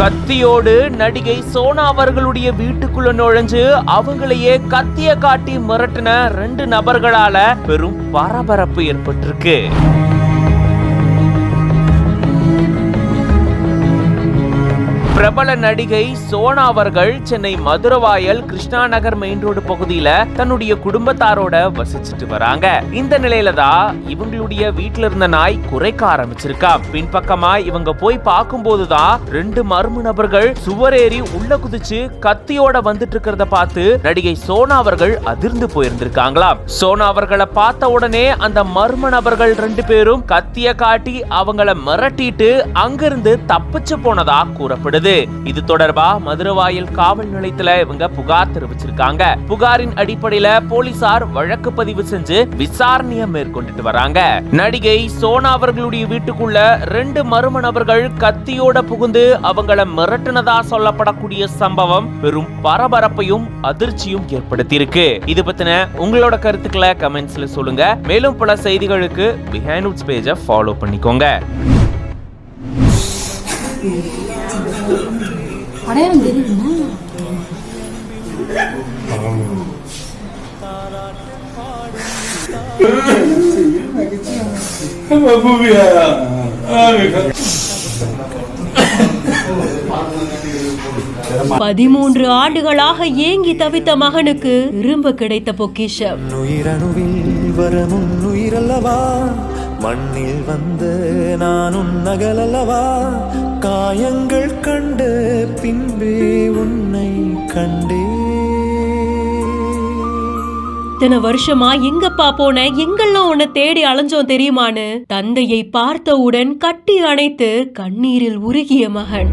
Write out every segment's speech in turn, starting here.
கத்தியோடு நடிகை சோனா அவர்களுடைய வீட்டுக்குள்ள நுழைஞ்சு அவங்களையே கத்திய காட்டி மிரட்டின 2 நபர்களால பெரும் பரபரப்பு ஏற்பட்டிருக்கு. பிரபல நடிகை சோனா அவர்கள் சென்னை மதுரவாயல் கிருஷ்ணா நகர் மெயின் ரோடு பகுதியில தன்னுடைய குடும்பத்தாரோட வசிச்சுட்டு வராங்க. இந்த நிலையில தான் இவங்களுடைய வீட்டுல இருந்த நாய் குறைக்க ஆரம்பிச்சிருக்கா. பின்பக்கமா இவங்க போய் பார்க்கும் போதுதான் 2 மர்ம நபர்கள் சுவரேறி உள்ள குதிச்சு கத்தியோட வந்துட்டு இருக்கிறத பார்த்து நடிகை சோனா அவர்கள் அதிர்ந்து போயிருந்திருக்காங்களாம். சோனா அவர்களை பார்த்த உடனே அந்த மர்ம நபர்கள் 2 பேரும் கத்திய காட்டி அவங்கள மிரட்டிட்டு அங்கிருந்து தப்பிச்சு போனதா கூறப்படுது. இது தொடர்பா மதுரவாயல் காவல் நிலையத்துல இவங்க புகார் தெரிவிச்சிருக்காங்க. புகாரின் அடிப்படையில போலீசார் வழக்கு பதிவு செஞ்சு விசாரணையை மேற்கொண்டுட்டு வராங்க. நடிகை சோனா அவர்களுடைய வீட்டுக்குள்ள 2 மர்ம நபர்கள் கத்தியோட புகுந்து அவங்கள மிரட்டினதா சொல்லப்படக்கூடிய சம்பவம் பெரும் பரபரப்பையும் அதிர்ச்சியும் ஏற்படுத்தியிருக்கு. இது பத்தின உங்களோட கருத்துக்களை கமெண்ட்ஸ்ல சொல்லுங்க. மேலும் பல செய்திகளுக்கு பிஹைண்ட் நியூஸ் பேஜை ஃபாலோ பண்ணிக்கோங்க. அடையாளம் தெரியுமா? பதிமூன்று ஆண்டுகளாக ஏங்கி தவித்த மகனுக்கு திரும்ப கிடைத்த பொக்கிஷம். மண்ணில் வந்த நானும் நகலல்லவா, காயங்கள் கண்ட பின்பே உன்னை கண்டே. இத்தனை வருஷமா எங்கப்பா போன, எங்கெல்லாம் உன்னை தேடி அலைஞ்சோம் தெரியுமான்னு தந்தையை பார்த்தவுடன் கட்டி அணைத்து கண்ணீரில் உருகிய மகன்.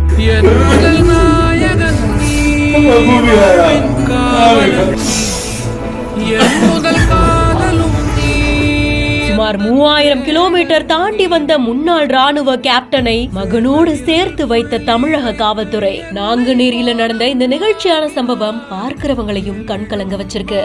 சுமார் 3000 கிலோமீட்டர் தாண்டி வந்த முன்னாள் ராணுவ கேப்டனை மகனோடு சேர்த்து வைத்த தமிழக காவல்துறை. நாங்குநேரியில நடந்த இந்த நிகழ்ச்சியான சம்பவம் பார்க்கிறவங்களையும் கண்கலங்க வச்சிருக்கு.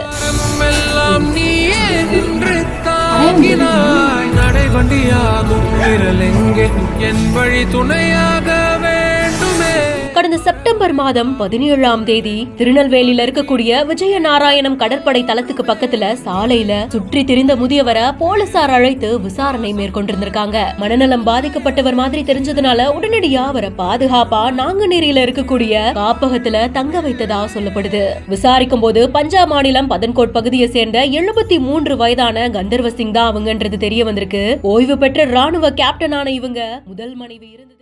கடந்த செப்டம்பர் மாதம் 17ஆம் தேதி திருநெல்வேலியில இருக்கக்கூடிய விஜயநாராயணம் கடற்படை தளத்துக்கு பக்கத்துல சாலையில சுற்றி திரிந்த முதியவரை போலீசார் அழைத்து விசாரணை மேற்கொண்டிருந்திருக்காங்க. மனநலம் பாதிக்கப்பட்டவர் மாதிரி தெரிஞ்சதுனால உடனடியா அவரை பாதுகாப்பா நாங்குநேரியில இருக்கக்கூடிய காப்பகத்துல தங்க வைத்ததா சொல்லப்படுது. விசாரிக்கும் போது பஞ்சாப் மாநிலம் பதன்கோட் பகுதியை சேர்ந்த 73 வயதான கந்தர்வ சிங் தான் அவங்கன்றது தெரிய வந்திருக்கு. ஓய்வு பெற்ற ராணுவ கேப்டனான இவங்க முதல் மனைவி இருந்தது